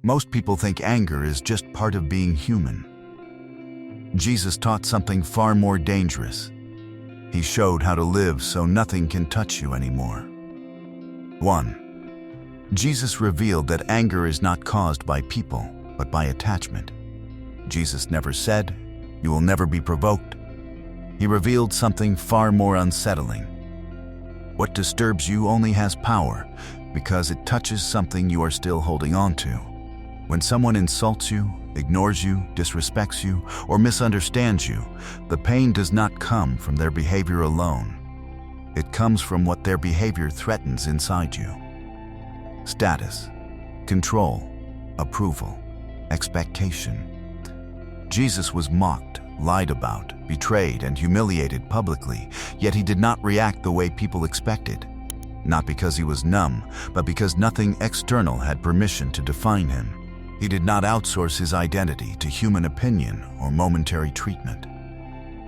Most people think anger is just part of being human. Jesus taught something far more dangerous. He showed how to live so nothing can touch you anymore. 1. Jesus revealed that anger is not caused by people, but by attachment. Jesus never said, "You will never be provoked." He revealed something far more unsettling. What disturbs you only has power because it touches something you are still holding on to. When someone insults you, ignores you, disrespects you, or misunderstands you, the pain does not come from their behavior alone. It comes from what their behavior threatens inside you. Status, control, approval, expectation. Jesus was mocked, lied about, betrayed, and humiliated publicly, yet he did not react the way people expected. Not because he was numb, but because nothing external had permission to define him. He did not outsource his identity to human opinion or momentary treatment.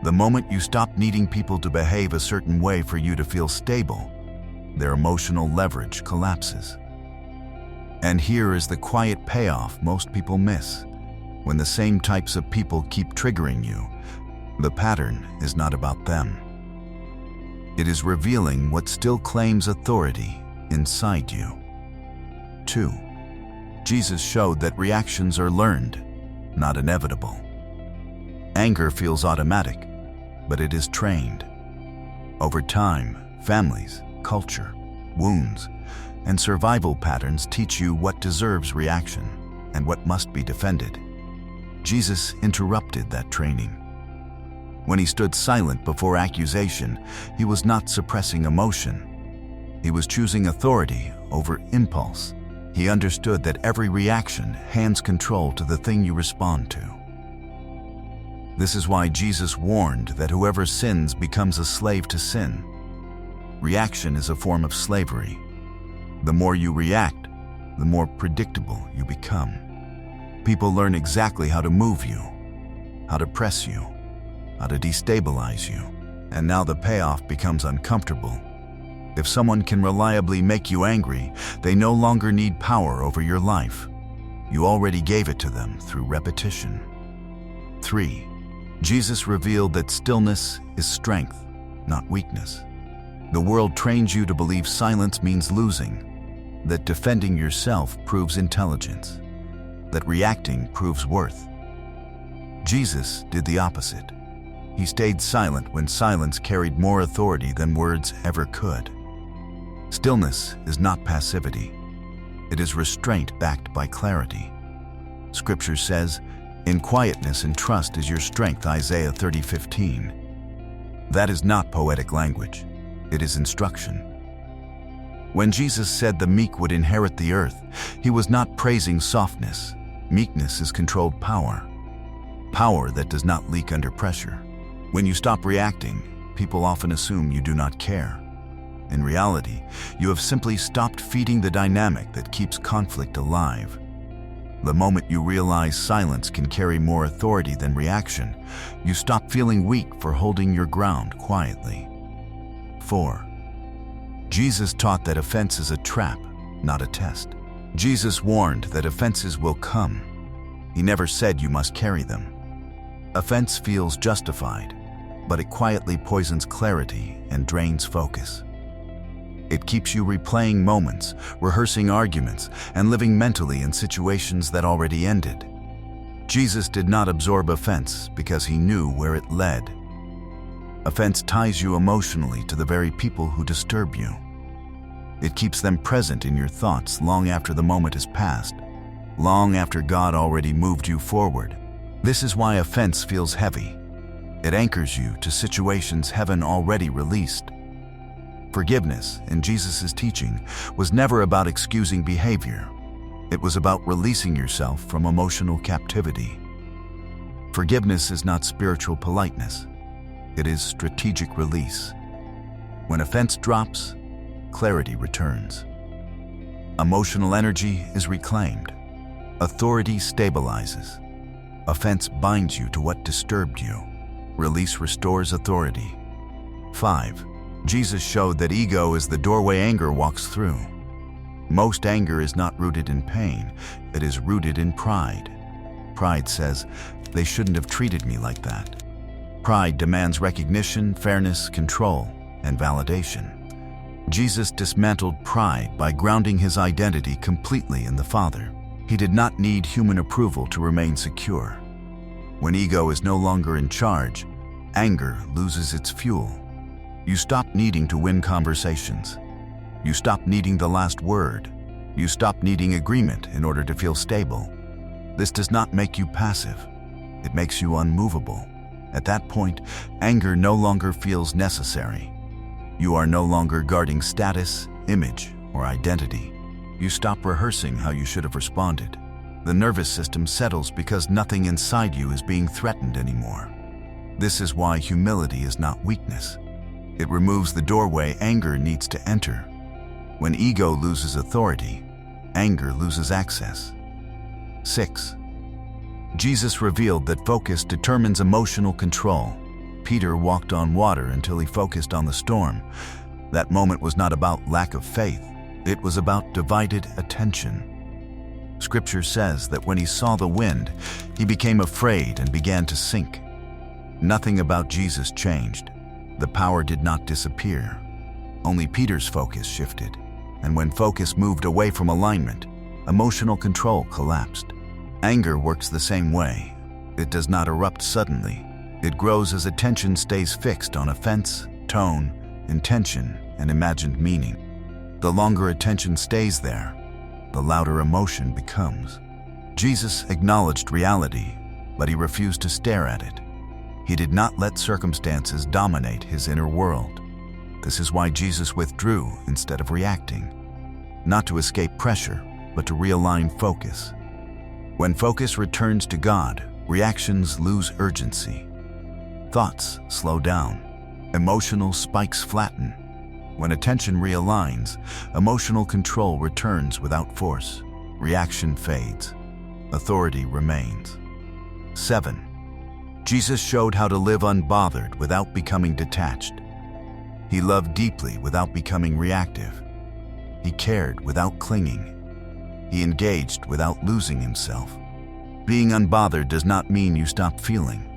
The moment you stop needing people to behave a certain way for you to feel stable, their emotional leverage collapses. And here is the quiet payoff most people miss. When the same types of people keep triggering you, the pattern is not about them. It is revealing what still claims authority inside you. 2. Jesus showed that reactions are learned, not inevitable. Anger feels automatic, but it is trained. Over time, families, culture, wounds, and survival patterns teach you what deserves reaction and what must be defended. Jesus interrupted that training. When he stood silent before accusation, he was not suppressing emotion. He was choosing authority over impulse. He understood that every reaction hands control to the thing you respond to. This is why Jesus warned that whoever sins becomes a slave to sin. Reaction is a form of slavery. The more you react, the more predictable you become. People learn exactly how to move you, how to press you, how to destabilize you, and now the payoff becomes uncomfortable. If someone can reliably make you angry, they no longer need power over your life. You already gave it to them through repetition. 3. Jesus revealed that stillness is strength, not weakness. The world trains you to believe silence means losing, that defending yourself proves intelligence, that reacting proves worth. Jesus did the opposite. He stayed silent when silence carried more authority than words ever could. Stillness is not passivity. It is restraint backed by clarity. Scripture says, "In quietness and trust is your strength," Isaiah 30:15. That is not poetic language. It is instruction. When Jesus said the meek would inherit the earth, he was not praising softness. Meekness is controlled power. Power that does not leak under pressure. When you stop reacting, people often assume you do not care. In reality, you have simply stopped feeding the dynamic that keeps conflict alive. The moment you realize silence can carry more authority than reaction, you stop feeling weak for holding your ground quietly. 4. Jesus taught that offense is a trap, not a test. Jesus warned that offenses will come. He never said you must carry them. Offense feels justified, but it quietly poisons clarity and drains focus. It keeps you replaying moments, rehearsing arguments, and living mentally in situations that already ended. Jesus did not absorb offense because he knew where it led. Offense ties you emotionally to the very people who disturb you. It keeps them present in your thoughts long after the moment has passed, long after God already moved you forward. This is why offense feels heavy. It anchors you to situations heaven already released. Forgiveness, in Jesus' teaching, was never about excusing behavior. It was about releasing yourself from emotional captivity. Forgiveness is not spiritual politeness. It is strategic release. When offense drops, clarity returns. Emotional energy is reclaimed. Authority stabilizes. Offense binds you to what disturbed you. Release restores authority. 5. Jesus showed that ego is the doorway anger walks through. Most anger is not rooted in pain, it is rooted in pride. Pride says, "They shouldn't have treated me like that." Pride demands recognition, fairness, control, and validation. Jesus dismantled pride by grounding his identity completely in the Father. He did not need human approval to remain secure. When ego is no longer in charge, anger loses its fuel. You stop needing to win conversations. You stop needing the last word. You stop needing agreement in order to feel stable. This does not make you passive. It makes you unmovable. At that point, anger no longer feels necessary. You are no longer guarding status, image, or identity. You stop rehearsing how you should have responded. The nervous system settles because nothing inside you is being threatened anymore. This is why humility is not weakness. It removes the doorway anger needs to enter. When ego loses authority, anger loses access. 6. Jesus revealed that focus determines emotional control. Peter walked on water until he focused on the storm. That moment was not about lack of faith. It was about divided attention. Scripture says that when he saw the wind, he became afraid and began to sink. Nothing about Jesus changed. The power did not disappear. Only Peter's focus shifted. And when focus moved away from alignment, emotional control collapsed. Anger works the same way. It does not erupt suddenly. It grows as attention stays fixed on offense, tone, intention, and imagined meaning. The longer attention stays there, the louder emotion becomes. Jesus acknowledged reality, but he refused to stare at it. He did not let circumstances dominate his inner world. This is why Jesus withdrew instead of reacting. Not to escape pressure, but to realign focus. When focus returns to God, reactions lose urgency. Thoughts slow down. Emotional spikes flatten. When attention realigns, emotional control returns without force. Reaction fades. Authority remains. 7. Jesus showed how to live unbothered without becoming detached. He loved deeply without becoming reactive. He cared without clinging. He engaged without losing himself. Being unbothered does not mean you stop feeling.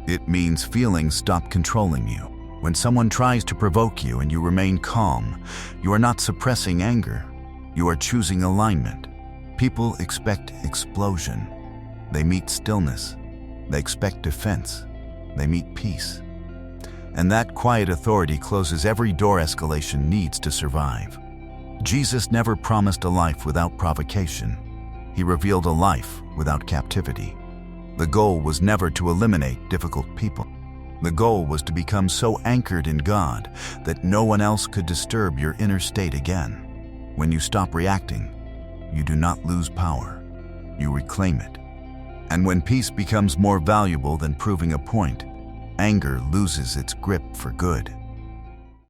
It means feelings stop controlling you. When someone tries to provoke you and you remain calm, you are not suppressing anger. You are choosing alignment. People expect explosion. They meet stillness. They expect defense. They meet peace. And that quiet authority closes every door escalation needs to survive. Jesus never promised a life without provocation. He revealed a life without captivity. The goal was never to eliminate difficult people. The goal was to become so anchored in God that no one else could disturb your inner state again. When you stop reacting, you do not lose power. You reclaim it. And when peace becomes more valuable than proving a point, anger loses its grip for good.